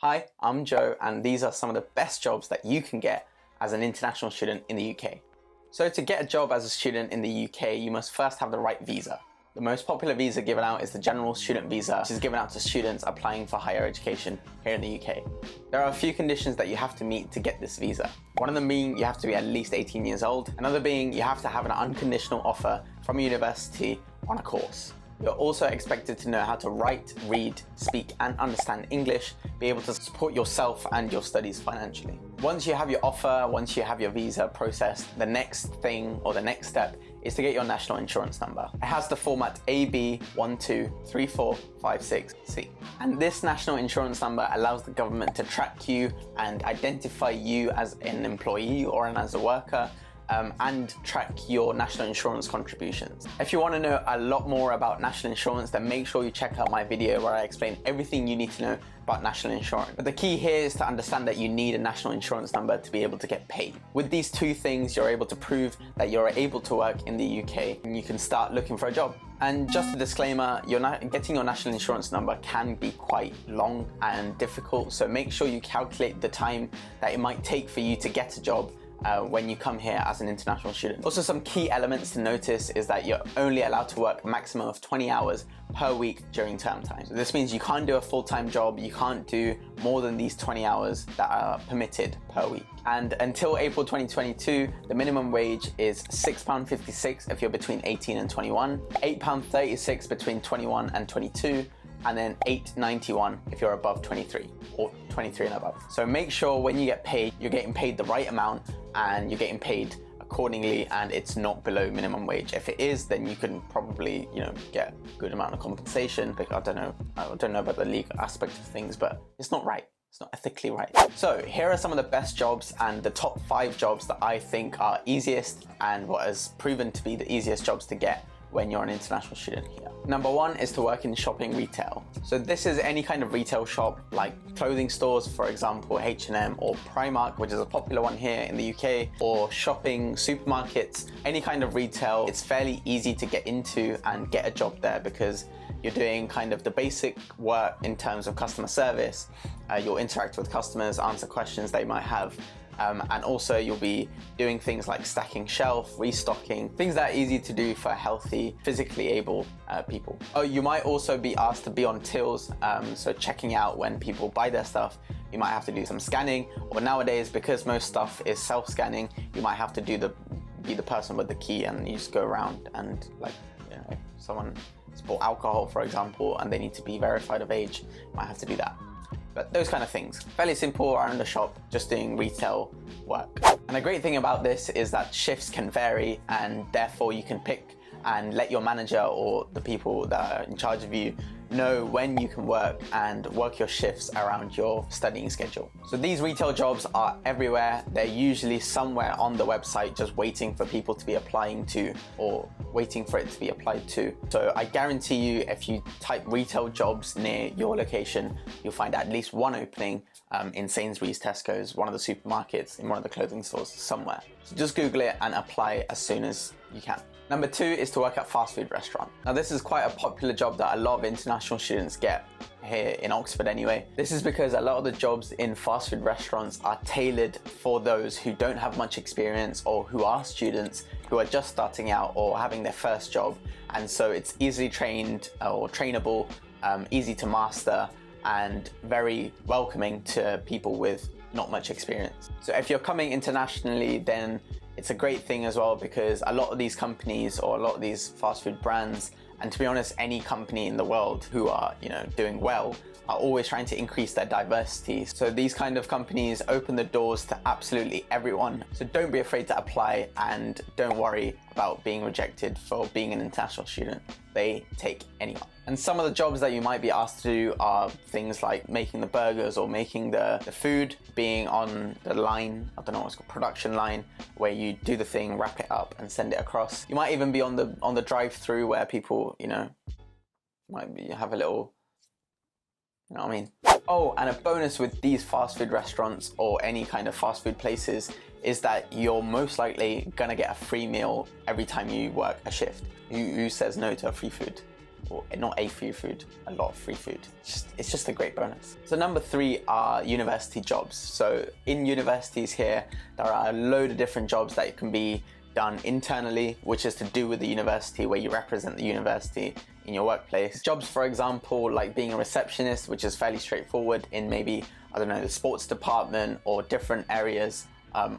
Hi, I'm Joe, and these are some of the best jobs that you can get as an international student in the UK. So to get a job as a student in the UK, you must first have the right visa. The most popular visa given out is the General Student Visa, which is given out to students applying for higher education here in the UK. There are a few conditions that you have to meet to get this visa. One of them being you have to be at least 18 years old. Another being you have to have an unconditional offer from a university on a course. You're also expected to know how to write, read, speak and understand English, be able to support yourself and your studies financially. Once you have your offer, once you have your visa processed, the next thing or the next step is to get your national insurance number. It has the format AB123456C. And this national insurance number allows the government to track you and identify you as an employee or as a worker, and track your national insurance contributions. If you want to know a lot more about national insurance, then make sure you check out my video where I explain everything you need to know about national insurance. But the key here is to understand that you need a national insurance number to be able to get paid. With these two things, you're able to prove that you're able to work in the UK and you can start looking for a job. And just a disclaimer, getting your national insurance number can be quite long and difficult, so make sure you calculate the time that it might take for you to get a job when you come here as an international student. Also, some key elements to notice is that you're only allowed to work a maximum of 20 hours per week during term time. So this means you can't do a full-time job, you can't do more than these 20 hours that are permitted per week. And until April 2022, the minimum wage is £6.56 if you're between 18 and 21, £8.36 between 21 and 22, and then £8.91 if you're above 23 or 23 and above. So make sure when you get paid, you're getting paid the right amount and you're getting paid accordingly and it's not below minimum wage. If it is, then you can probably, get a good amount of compensation. But I don't know about the legal aspect of things, but it's not right. It's not ethically right. So here are some of the best jobs and the top 5 jobs that I think are easiest and what has proven to be the easiest jobs to get when you're an international student here. Number 1 is to work in shopping retail. So this is any kind of retail shop like clothing stores, for example, H&M or Primark, which is a popular one here in the UK, or shopping supermarkets, any kind of retail. It's fairly easy to get into and get a job there because you're doing kind of the basic work in terms of customer service. You'll interact with customers, answer questions they might have, and also you'll be doing things like stacking shelf, restocking, things that are easy to do for healthy, physically able people. Oh, you might also be asked to be on tills, so checking out when people buy their stuff. You might have to do some scanning, or nowadays, because most stuff is self-scanning, you might have to be the person with the key and you just go around and if someone has bought alcohol, for example, and they need to be verified of age, you might have to do that. But those kind of things. Fairly simple around the shop, just doing retail work. And the great thing about this is that shifts can vary and therefore you can pick and let your manager or the people that are in charge of you know when you can work and work your shifts around your studying schedule. So these retail jobs are everywhere. They're usually somewhere on the website just waiting for people to be applying to or waiting for it to be applied to. So I guarantee you, if you type retail jobs near your location, you'll find at least one opening in Sainsbury's, Tesco's, one of the supermarkets, in one of the clothing stores somewhere. So just Google it and apply as soon as you can. Number 2 is to work at fast food restaurant. Now this is quite a popular job that a lot of international students get here in Oxford anyway. This is because a lot of the jobs in fast food restaurants are tailored for those who don't have much experience or who are students who are just starting out or having their first job. And so it's easily trained or trainable, easy to master and very welcoming to people with not much experience. So if you're coming internationally, then it's a great thing as well because a lot of these companies or a lot of these fast food brands, and to be honest, any company in the world who are, doing well, are always trying to increase their diversity. So these kind of companies open the doors to absolutely everyone. So don't be afraid to apply and don't worry about being rejected for being an international student. They take anyone. And some of the jobs that you might be asked to do are things like making the burgers or making the food, being on the line, I don't know what's called, production line, where you do the thing, wrap it up and send it across. You might even be on the drive-through where people, have a little, you know what I mean? Oh, and a bonus with these fast food restaurants or any kind of fast food places is that you're most likely gonna get a free meal every time you work a shift. Who says no to a free food? or not a free food, a lot of free food. It's just a great bonus. So number 3 are university jobs. So in universities here, there are a load of different jobs that can be done internally, which is to do with the university, where you represent the university in your workplace. Jobs, for example, like being a receptionist, which is fairly straightforward in maybe, I don't know, the sports department or different areas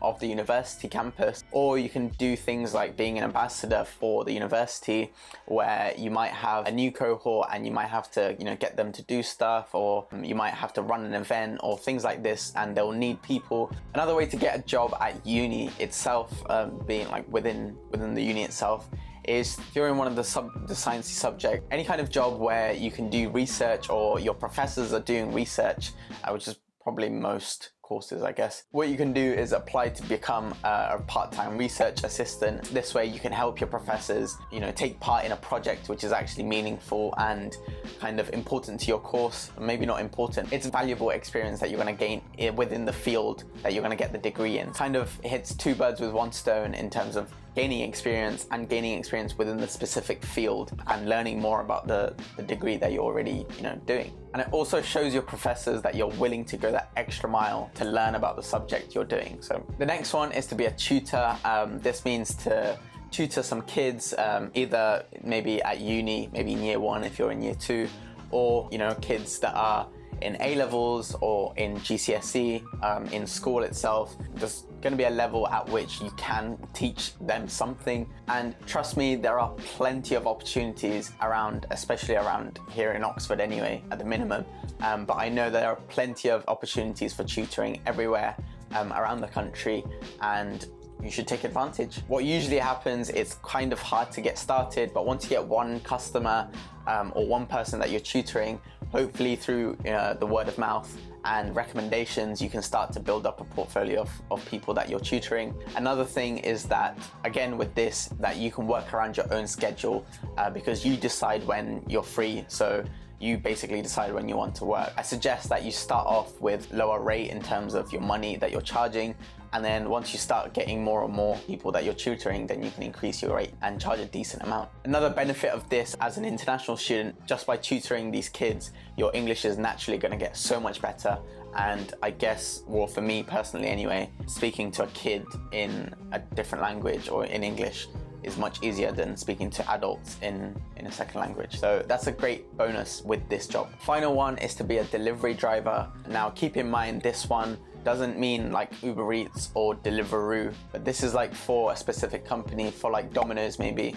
of the university campus. Or you can do things like being an ambassador for the university, where you might have a new cohort and you might have to, you know, get them to do stuff, or you might have to run an event or things like this, and they'll need people. Another way to get a job at uni itself, being like within the uni itself, is if you're in one of the sciencey subject, any kind of job where you can do research or your professors are doing research, which is probably most courses, I guess. What you can do is apply to become a part-time research assistant. This way you can help your professors, you know, take part in a project which is actually meaningful and kind of important to your course. Maybe not important, it's valuable experience that you're going to gain within the field that you're going to get the degree in. Kind of hits 2 birds with 1 stone in terms of gaining experience and gaining experience within the specific field and learning more about the degree that you're already, you know, doing. And it also shows your professors that you're willing to go that extra mile to learn about the subject you're doing. So the next one is to be a tutor. This means to tutor some kids, either maybe at uni, maybe in year 1 if you're in year 2, or, you know, kids that are in A-levels or in GCSE, in school itself. There's going to be a level at which you can teach them something, and trust me, there are plenty of opportunities around, especially around here in Oxford anyway, at the minimum, but I know there are plenty of opportunities for tutoring everywhere around the country, and you should take advantage. What usually happens, it's kind of hard to get started, but once you get one customer or one person that you're tutoring, hopefully through the word of mouth and recommendations, you can start to build up a portfolio of people that you're tutoring. Another thing is that, again with this, that you can work around your own schedule because you decide when you're free. So you basically decide when you want to work. I suggest that you start off with lower rate in terms of your money that you're charging, and then once you start getting more and more people that you're tutoring, then you can increase your rate and charge a decent amount. Another benefit of this as an international student, just by tutoring these kids, your English is naturally going to get so much better. And I guess, well, for me personally anyway, speaking to a kid in a different language or in English is much easier than speaking to adults in a second language. So that's a great bonus with this job. Final one is to be a delivery driver. Now keep in mind, this one doesn't mean like Uber Eats or Deliveroo, but this is like for a specific company, for like Domino's maybe.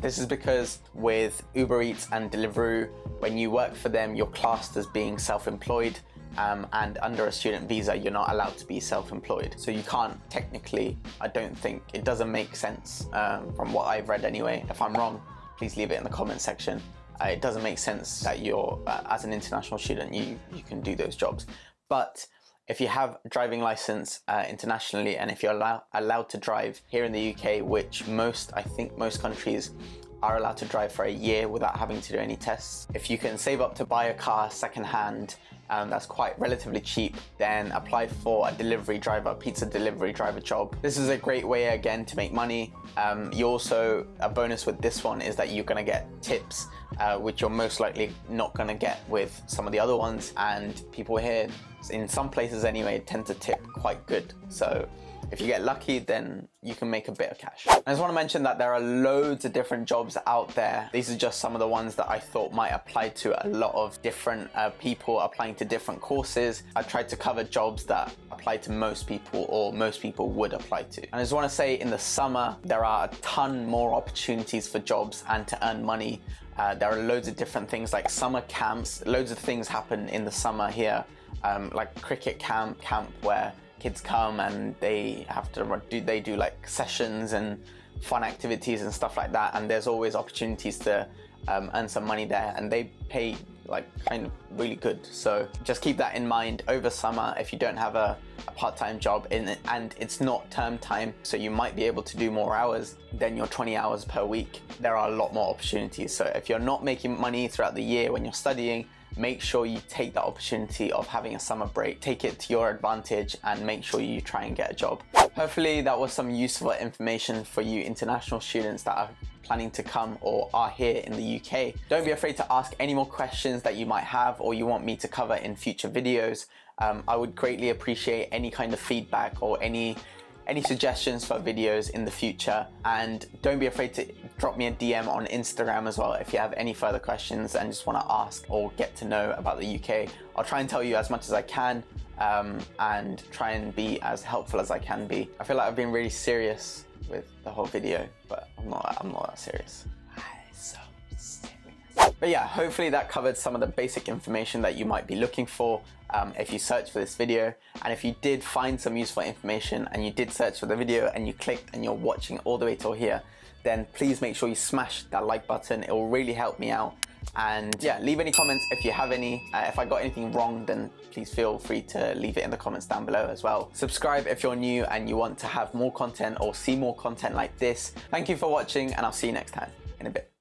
This is because with Uber Eats and Deliveroo, when you work for them, you're classed as being self-employed, and under a student visa, you're not allowed to be self-employed. So you can't technically, I don't think, it doesn't make sense from what I've read anyway. If I'm wrong, please leave it in the comment section. It doesn't make sense that you're, as an international student, you can do those jobs. But if you have a driving license internationally, and if you're allowed to drive here in the UK, which I think most countries are allowed to drive for a year without having to do any tests. If you can save up to buy a car secondhand, that's quite relatively cheap, then apply for a delivery driver, pizza delivery driver job. This is a great way again to make money. You also, a bonus with this one is that you're gonna get tips, which you're most likely not gonna get with some of the other ones, and people here, in some places anyway, tend to tip quite good. So if you get lucky, then you can make a bit of cash. I just want to mention that there are loads of different jobs out there. These are just some of the ones that I thought might apply to a lot of different people applying to different courses. I tried to cover jobs that apply to most people, or most people would apply to. And I just want to say, in the summer, there are a ton more opportunities for jobs and to earn money. There are loads of different things like summer camps. Loads of things happen in the summer here, like cricket camp where kids come and they have to do like sessions and fun activities and stuff like that, and there's always opportunities to earn some money there, and they pay like kind of really good. So just keep that in mind over summer. If you don't have a part-time job and it's not term time, so you might be able to do more hours than your 20 hours per week, there are a lot more opportunities. So if you're not making money throughout the year when you're studying, make sure you take that opportunity of having a summer break, take it to your advantage, and make sure you try and get a job. Hopefully that was some useful information for you international students that are planning to come or are here in the UK. Don't be afraid to ask any more questions that you might have or you want me to cover in future videos. I would greatly appreciate any kind of feedback or any suggestions for videos in the future, and don't be afraid to drop me a DM on Instagram as well if you have any further questions and just want to ask or get to know about the UK. I'll try and tell you as much as I can and try and be as helpful as I can be. I feel like I've been really serious with the whole video, but I'm not that serious. So serious. But yeah, hopefully that covered some of the basic information that you might be looking for if you search for this video. And if you did find some useful information and you did search for the video and you clicked and you're watching all the way till here, then please make sure you smash that like button. It will really help me out. And yeah, leave any comments if you have any. If I got anything wrong, then please feel free to leave it in the comments down below as well. Subscribe if you're new and you want to have more content or see more content like this. Thank you for watching, and I'll see you next time in a bit.